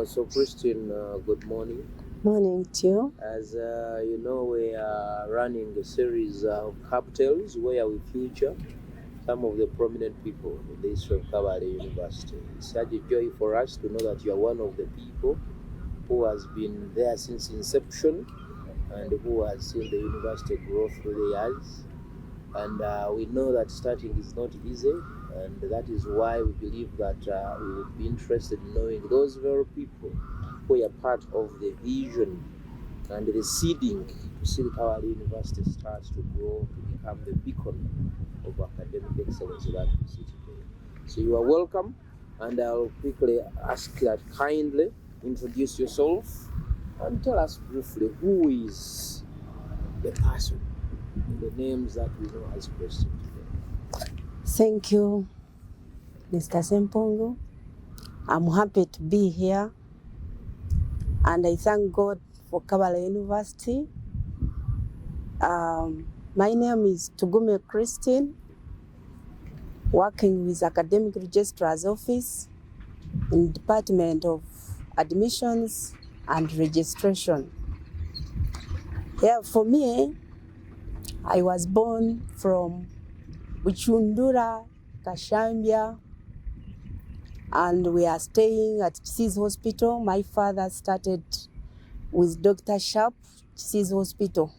So Christine, good morning. Morning to you. As you know, we are running a series of cocktails where we feature some of the prominent people in the history of Kabale University. It's such a joy for us to know that you are one of the people who has been there since inception and who has seen the university grow through the years. And we know that starting is not easy, and that is why we believe that we would be interested in knowing those very people who are part of the vision and the seeding to see the Kabale University start to grow to become the beacon of academic excellence that we see today. So you are welcome, and I'll quickly ask that kindly introduce yourself and tell us briefly who is the person in the names that we know as Christian today. Thank you, Mr. Sempongo. I'm happy to be here, and I thank God for Kabale University. My name is Tugume Christine, working with Academic Registrar's Office in Department of Admissions and Registration. Yeah, for me, I was born from Buchundura, Kashambia, and we are staying at Chisis Hospital. My father started with Dr. Sharp, Chisis Hospital.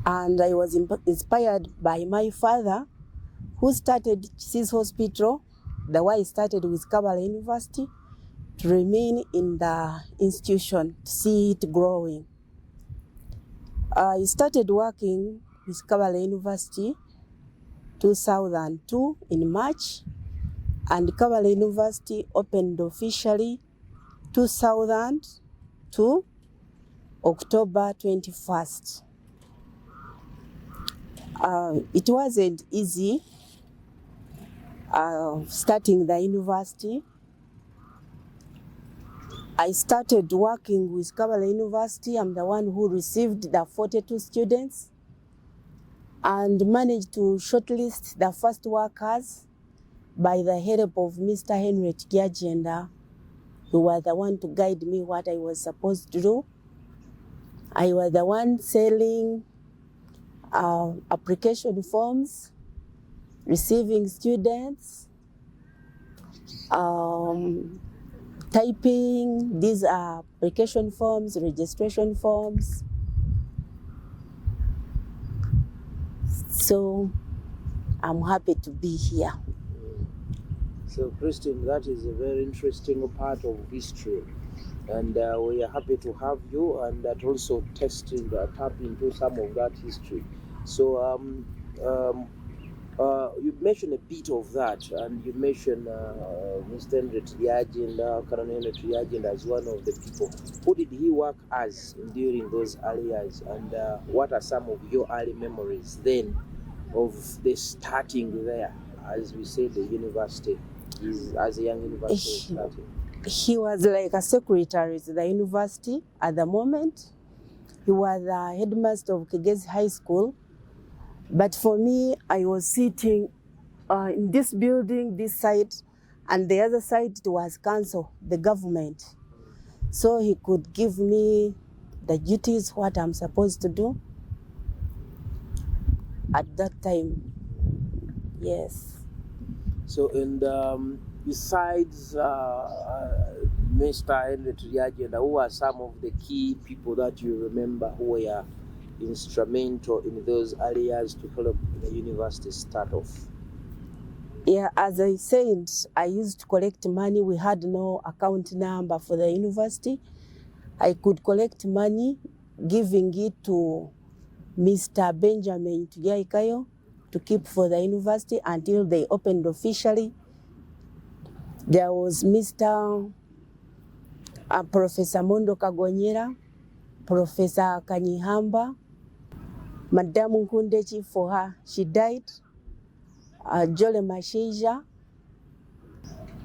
And I was inspired by my father, who started Chisis Hospital, the way he started with Kabale University, to remain in the institution, to see it growing. I started working with Kabale University 2002 in March, and Kabale University opened officially 2002 October 21st. It wasn't easy starting the university. I started working with Kabale University. I'm the one who received the 42 students and managed to shortlist the first workers by the help of Mr. Henry Tiagenda, who was the one to guide me what I was supposed to do. I was the one selling application forms, receiving students, typing these application forms, registration forms. So I'm happy to be here. So Christine, that is a very interesting part of history, and we are happy to have you, and that also tap into some of that history. So you mentioned a bit of that, and you mentioned Mr. Henry Tiagenda, Colonel Henry Tiagenda, as one of the people. Who did he work as during those early years, and what are some of your early memories then of the starting there, as we say, the university as a young university starting? He was like a secretary to the university at the moment. He was the headmaster of Kigezi High School. But for me, I was sitting in this building, this side, and the other side it was council, the government. So he could give me the duties, what I'm supposed to do at that time. Yes. So, and besides Mr. Henry Tiagenda, who are some of the key people that you remember who were instrumental in those early years to help the university start off? Yeah, as I said, I used to collect money. We had no account number for the university. I could collect money, giving it to Mr. Benjamin Tugiaikayo to keep for the university until they opened officially. There was Mr. Professor Mondo Kagonyera, Professor Kanyihamba, Madam Nkundechi for her, she died. Jole Mashija,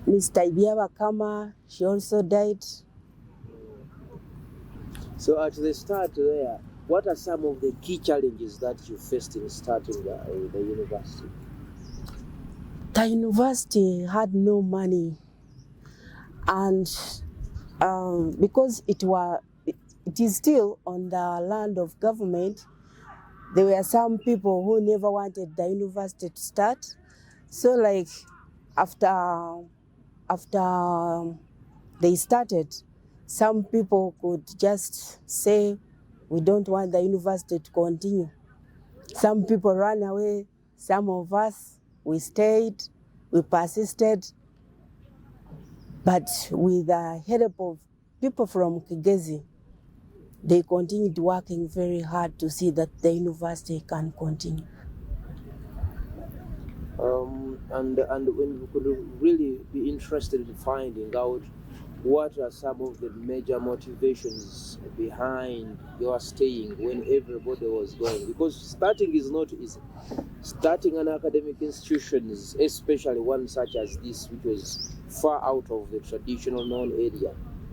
Mr. Ibiaba Kama, she also died. So at the start there, what are some of the key challenges that you faced in starting the university? The university had no money, and because it is still on the land of government. There were some people who never wanted the university to start. So like after they started, some people could just say, we don't want the university to continue. Some people ran away. Some of us, we stayed, we persisted. But with the help of people from Kigezi, they continued working very hard to see that the university can continue. And when we could really be interested in finding out what are some of the major motivations behind your staying when everybody was going, because starting is not easy. Starting an academic institution, especially one such as this, which was far out of the traditional known area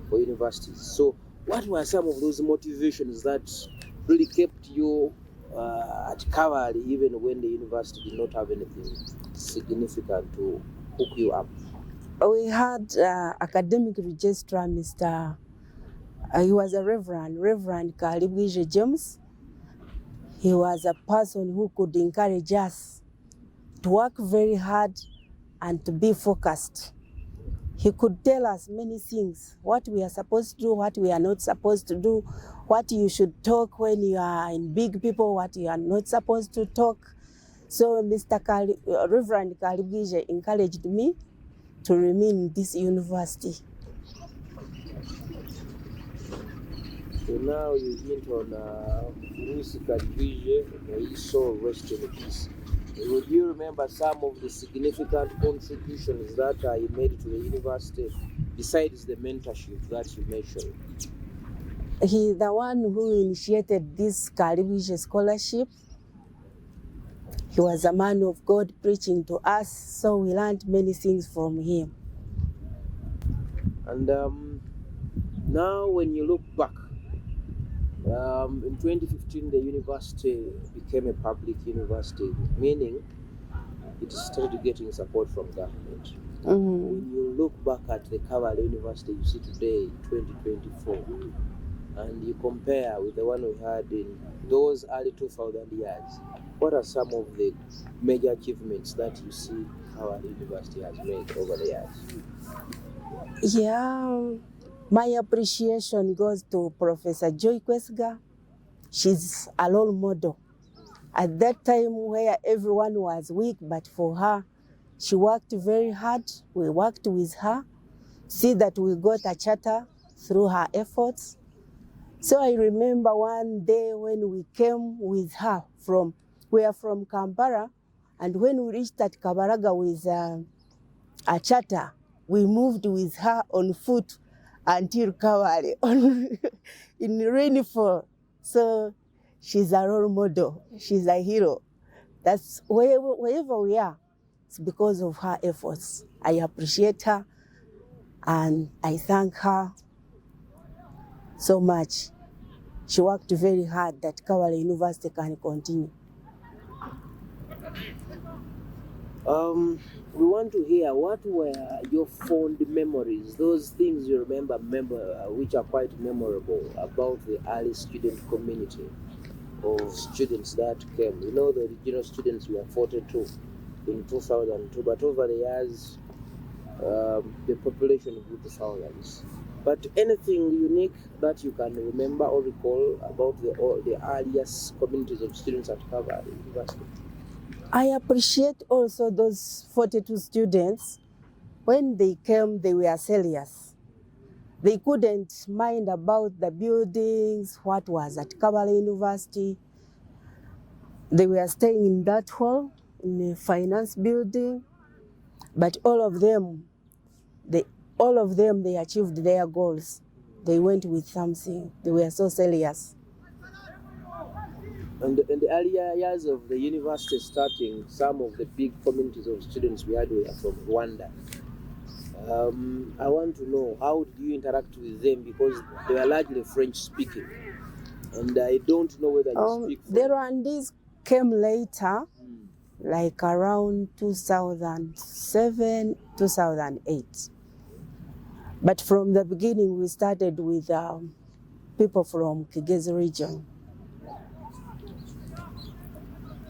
for universities. So what were some of those motivations that really kept you at Kabale even when the university did not have anything significant to hook you up? We had academic registrar, Mr. He was a Reverend Kabale James. He was a person who could encourage us to work very hard and to be focused. He could tell us many things, what we are supposed to do, what we are not supposed to do, what you should talk when you are in big people, what you are not supposed to talk. So Reverend Kabale encouraged me to remain in this university. So now you hint on Bruce Kabale, may his soul rest in peace. Would you remember some of the significant contributions that he made to the university besides the mentorship that you mentioned? He's the one who initiated this Kabale scholarship. He was a man of God preaching to us, so we learned many things from him. And now when you look back, in 2015 the university became a public university, meaning it started getting support from government. When you look back at the Kabale University you see today, 2024, and you compare with the one we had in those early 2000 years, what are some of the major achievements that you see Kabale University has made over the years? Yeah, my appreciation goes to Professor Joy Kwesiga. She's a role model. At that time where everyone was weak, but for her, she worked very hard. We worked with her, see that we got a charter through her efforts. So I remember one day when we came with her we are from Kampala, and when we reached at Kabaraga with a charter, we moved with her on foot until Kabale in rainfall. So she's a role model. She's a hero. That's wherever we are, it's because of her efforts. I appreciate her and I thank her so much. She worked very hard that Kabale University can continue. We want to hear what were your fond memories, those things you remember which are quite memorable about the early student community of students that came. You know, the original students were 42 in 2002, but over the years the population grew to thousands. But anything unique that you can remember or recall about the earliest communities of students at Kabale University? I appreciate also those 42 students. When they came, they were serious. They couldn't mind about the buildings, what was at Kabale University. They were staying in that hall, in the finance building, but all of them, they achieved their goals. They went with something. They were so serious. And in the earlier years of the university starting, some of the big communities of students we had were from Rwanda. I want to know, how did you interact with them, because they were largely French speaking, and I don't know whether you speak French. The Rwandese came later, like around 2007, 2008. But from the beginning, we started with people from Kigezi region.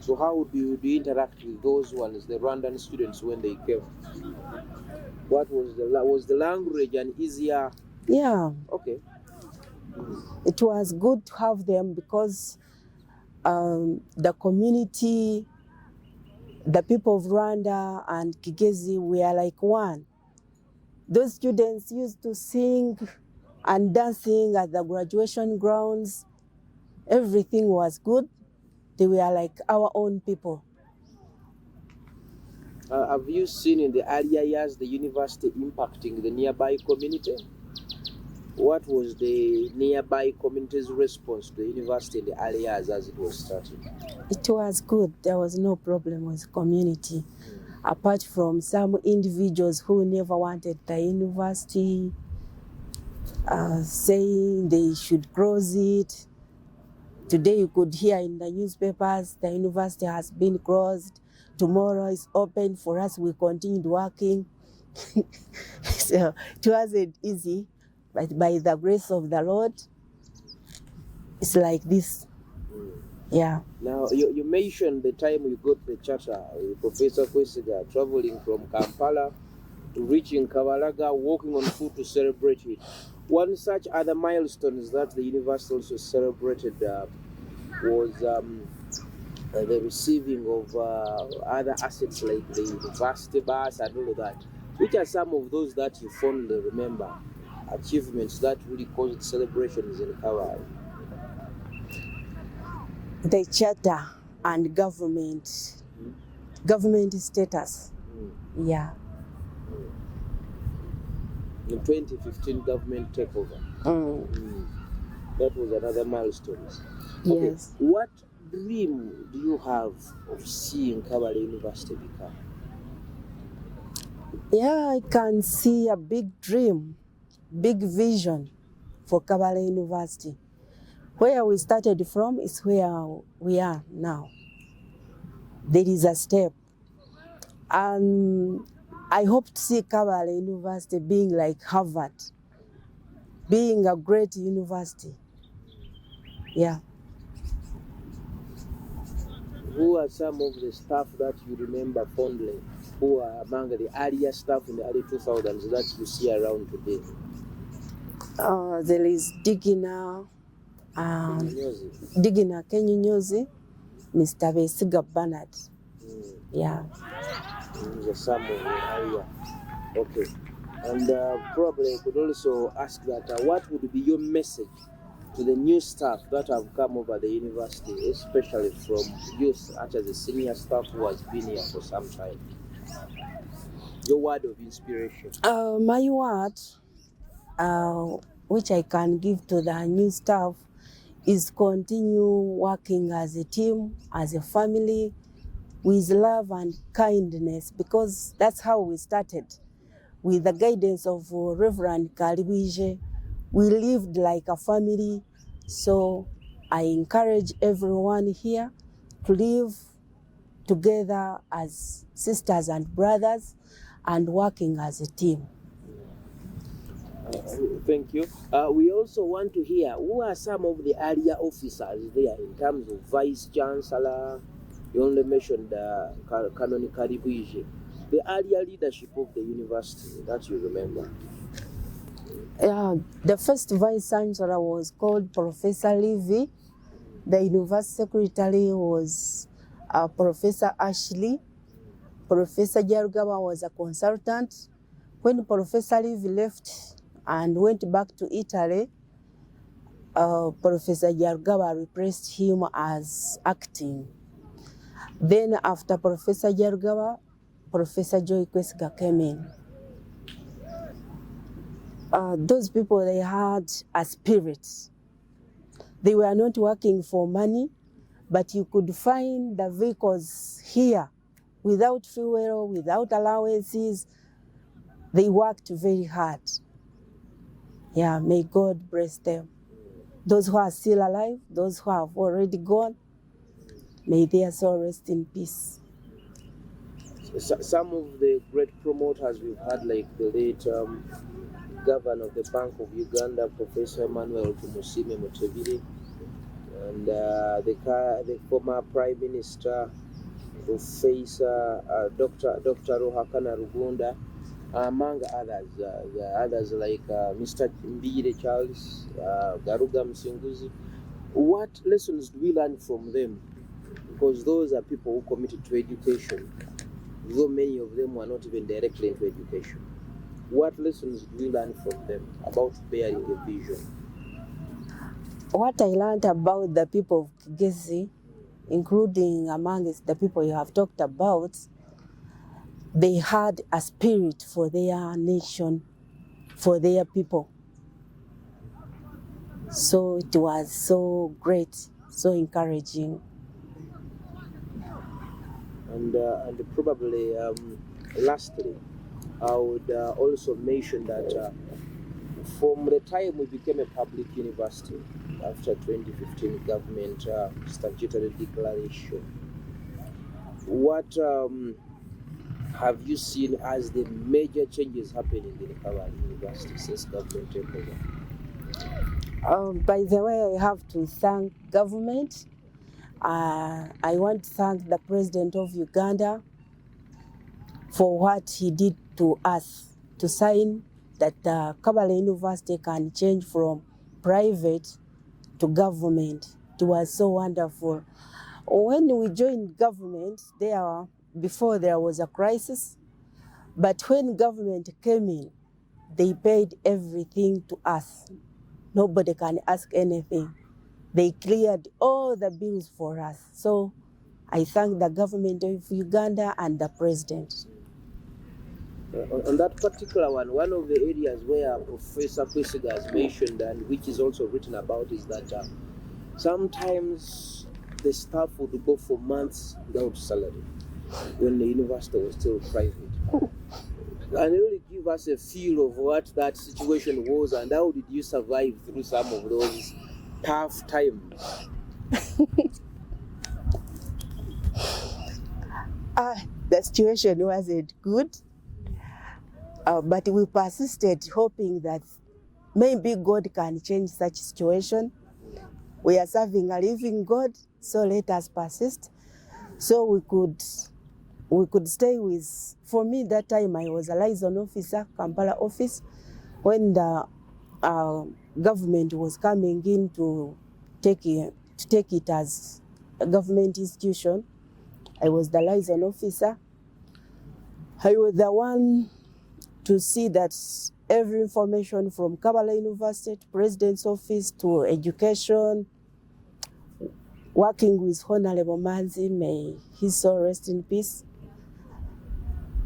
So how do you interact with those ones, the Rwandan students, when they came? What was the language and easier? Yeah. Okay. It was good to have them because the community, the people of Rwanda and Kigezi, we are like one. Those students used to sing and dancing at the graduation grounds. Everything was good. They were like our own people. Have you seen in the earlier years the university impacting the nearby community? What was the nearby community's response to the university in the early years as it was starting? It was good. There was no problem with community. Apart from some individuals who never wanted the university, saying they should close it. Today you could hear in the newspapers, the university has been closed. Tomorrow is open. For us, we continued working. So it wasn't easy, but by the grace of the Lord, it's like this. Yeah. Now, you mentioned the time you got the charter, Professor Kwesiga, traveling from Kampala to reaching Kabalaga, walking on foot to celebrate it. One such other milestones that the university also celebrated was the receiving of other assets like the university bus and all of that. Which are some of those that you fondly remember, achievements that really caused celebrations in Kabale? The charter and government status. Yeah. In 2015, government takeover. That was another milestone. Okay. Yes. What dream do you have of seeing Kabale University become? Yeah, I can see a big dream, big vision for Kabale University. Where we started from is where we are now. There is a step. And I hope to see Kabale University being like Harvard, being a great university. Yeah. Who are some of the staff that you remember fondly? Who are among the earlier staff in the early 2000s that you see around today? There is Digina Kenyonyozi, Mr. Besiga Bernard. Yeah. These are some of the earlier. Okay. And probably I could also ask that what would be your message to the new staff that have come over the university, especially from youth such as the senior staff who has been here for some time? Your word of inspiration. My word, which I can give to the new staff, is continue working as a team, as a family, with love and kindness, because that's how we started. With the guidance of Reverend Kalibije, we lived like a family. So I encourage everyone here to live together as sisters and brothers and working as a team. Thank you. We also want to hear who are some of the earlier officers there in terms of Vice Chancellor. You only mentioned Canon Kalibije. The earlier leadership of the university that you remember. The first Vice Chancellor was called Professor Levy. The University Secretary was Professor Ashley. Professor Jarugaba was a consultant. When Professor Levy left and went back to Italy, Professor Jarugaba replaced him as acting. Then after Professor Jarugaba, Professor Joy Kwesiga came in. Those people, they had a spirit. They were not working for money, but you could find the vehicles here without fuel, without allowances. They worked very hard. Yeah, may God bless them. Those who are still alive, those who have already gone, may their soul rest in peace. Some of the great promoters we've had, like the late Governor of the Bank of Uganda, Professor Emmanuel Tumusime Mutebile, and the former Prime Minister, Professor Dr. Ruhakana Rugunda, among others. Others like Mr. Mbire Charles, Garuga Msinguzi. What lessons do we learn from them? Because those are people who committed to education, though many of them were not even directly into education. What lessons do we learn from them about bearing a vision? What I learned about the people of Kigezi, including amongst the people you have talked about, they had a spirit for their nation, for their people. So it was so great, so encouraging. And probably lastly, I would also mention that from the time we became a public university, after 2015 government statutory declaration, what have you seen as the major changes happening in the Kabale University since government took over? By the way, I have to thank government. I want to thank the President of Uganda for what he did to us, to sign that Kabale University can change from private to government. It was so wonderful. When we joined government, before there was a crisis, but when government came in, they paid everything to us. Nobody can ask anything. They cleared all the bills for us. So I thank the government of Uganda and the president. On that particular one of the areas where Professor Kwesiga has mentioned and which is also written about is that sometimes the staff would go for months without salary when the university was still private. And really give us a feel of what that situation was and how did you survive through some of those tough times? The situation wasn't good, but we persisted, hoping that maybe God can change such situation. We are serving a living God, so let us persist. So we could stay with, for me that time I was a liaison officer, Kampala office, when the government was coming in to take it as a government institution. I was the liaison officer. I was the one to see that every information from Kabale University to President's office to education, working with Honorable Manzi, may his soul rest in peace.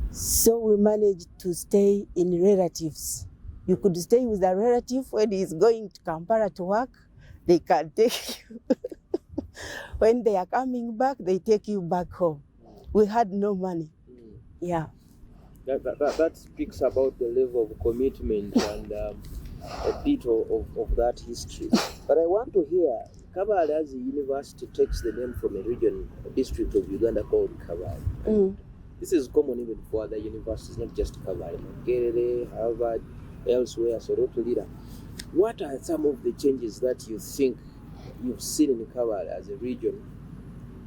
So we managed to stay in relatives. You could stay with a relative when he's going to Kampala to work, they can take you. When they are coming back, they take you back home. We had no money. Yeah. That speaks about the level of commitment and a bit of that history. But I want to hear, Kabale as a university takes the name from a district of Uganda called Kabale. This is common even for other universities, not just Kabale, Makerere, Harvard, elsewhere, Sorotolira. What are some of the changes that you think you've seen in Kabale as a region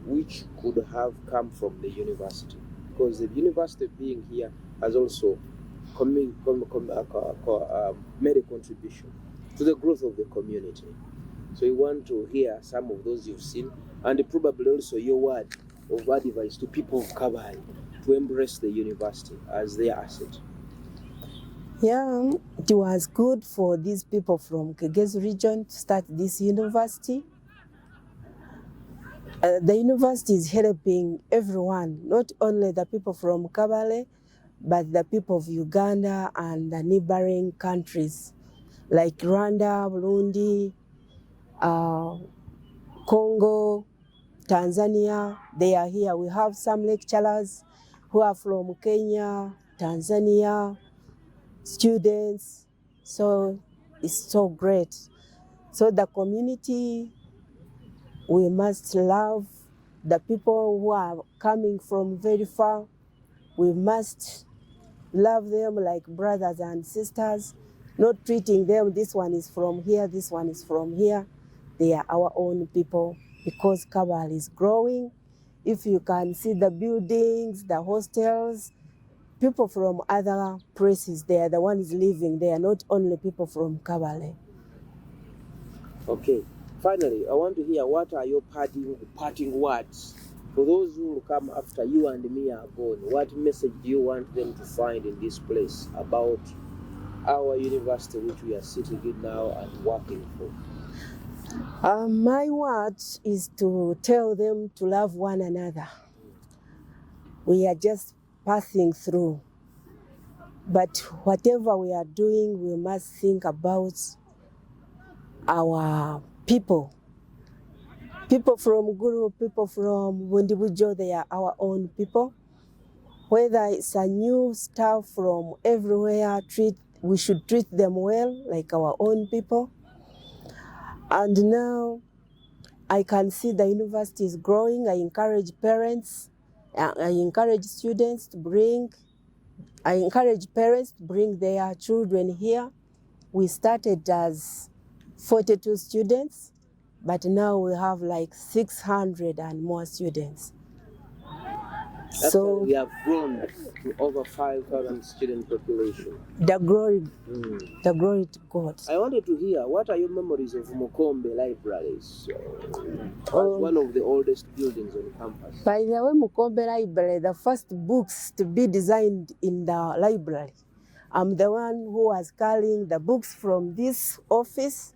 which could have come from the university? Because the university being here has also made a contribution to the growth of the community. So we want to hear some of those you've seen and probably also your word of advice to people of Kabale to embrace the university as their asset. Yeah, it was good for these people from Kigezi region to start this university. The university is helping everyone, not only the people from Kabale, but the people of Uganda and the neighboring countries like Rwanda, Burundi, Congo, Tanzania. They are here. We have some lecturers who are from Kenya, Tanzania, students. So it's so great. So the community, we must love the people who are coming from very far. We must love them like brothers and sisters. not treating them, this one is from here, this one is from here. They are our own people because Kabale is growing. If you can see the buildings, the hostels, people from other places, they are the ones living there, not only people from Kabale. Okay. Finally, I want to hear what are your parting words for those who will come after you and me are gone. What message do you want them to find in this place about our university, which we are sitting in now and working for? My word is to tell them to love one another. We are just passing through. But whatever we are doing, we must think about our people. People from Guru, people from Bundibujo, they are our own people. Whether it's a new staff from everywhere, we should treat them well, like our own people. And now I can see the university is growing. I encourage parents, I encourage parents to bring their children here. We started as 42 students, but now we have like 600 and more students. So we have grown to over 5,000 student population. The glory to God. I wanted to hear, what are your memories of Mukombe libraries? One of the oldest buildings on campus. By the way, Mukombe Library, the first books to be designed in the library. I'm the one who was carrying the books from this office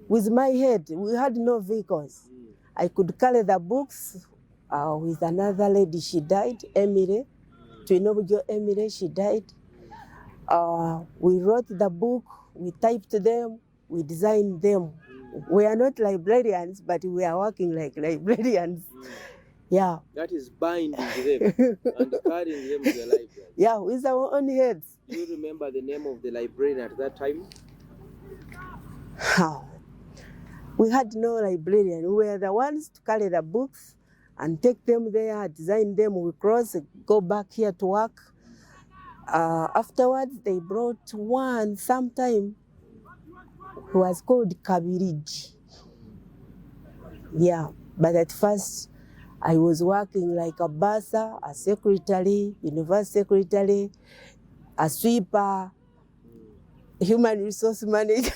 with my head. We had no vehicles. I could carry the books with another lady. She died, Emily. Tuinobujo Emily, she died. We wrote the book, we typed them, we designed them. We are not librarians, but we are working like librarians. Yeah. That is binding them and carrying them to the library. Yeah, with our own heads. Do you remember the name of the librarian at that time? We had no librarian. We were the ones to carry the books and take them there, design them, we cross, go back here to work. Afterwards, they brought one sometime who was called Kabiriji. Yeah, but at first, I was working like a bursar, a secretary, university secretary, a sweeper, human resource manager.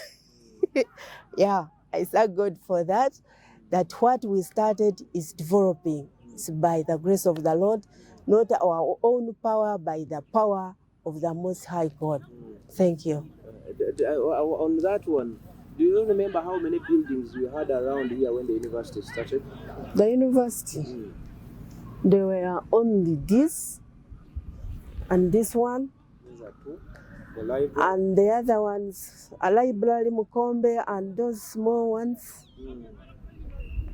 Yeah, I thank God for that. That what we started is developing. It's by the grace of the Lord, not our own power, by the power of the Most High God. Thank you. On that one, do you remember how many buildings we had around here when the university started? The university, there were only this and this one. These are two. The library. And the other ones, a library, Mukombe, and those small ones.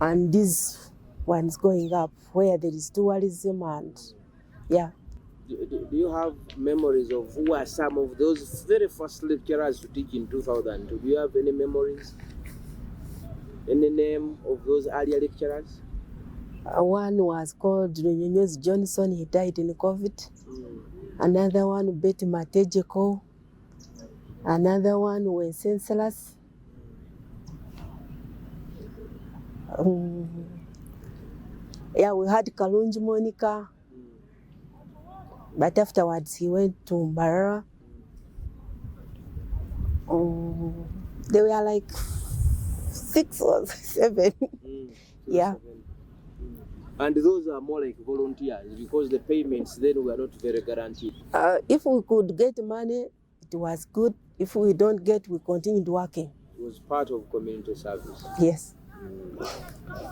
And these ones going up where there is tourism and yeah. Do you have memories of who are some of those very first lecturers to teach in 2000? Do you have any memories? Any name of those earlier lecturers? One was called Nyonyozi Johnson, he died in COVID. Another one, Betty Matejeko. Another one, Wenceslus. Yeah, we had Kalunji Monica, but afterwards he went to Mbarara. They were like 6 or 7. Yeah. And those are more like volunteers because the payments then were not very guaranteed. If we could get money, it was good. If we don't get, we continued working. It was part of community service. Yes.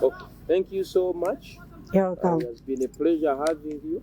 Okay. Thank you so much. You're welcome. It has been a pleasure having you.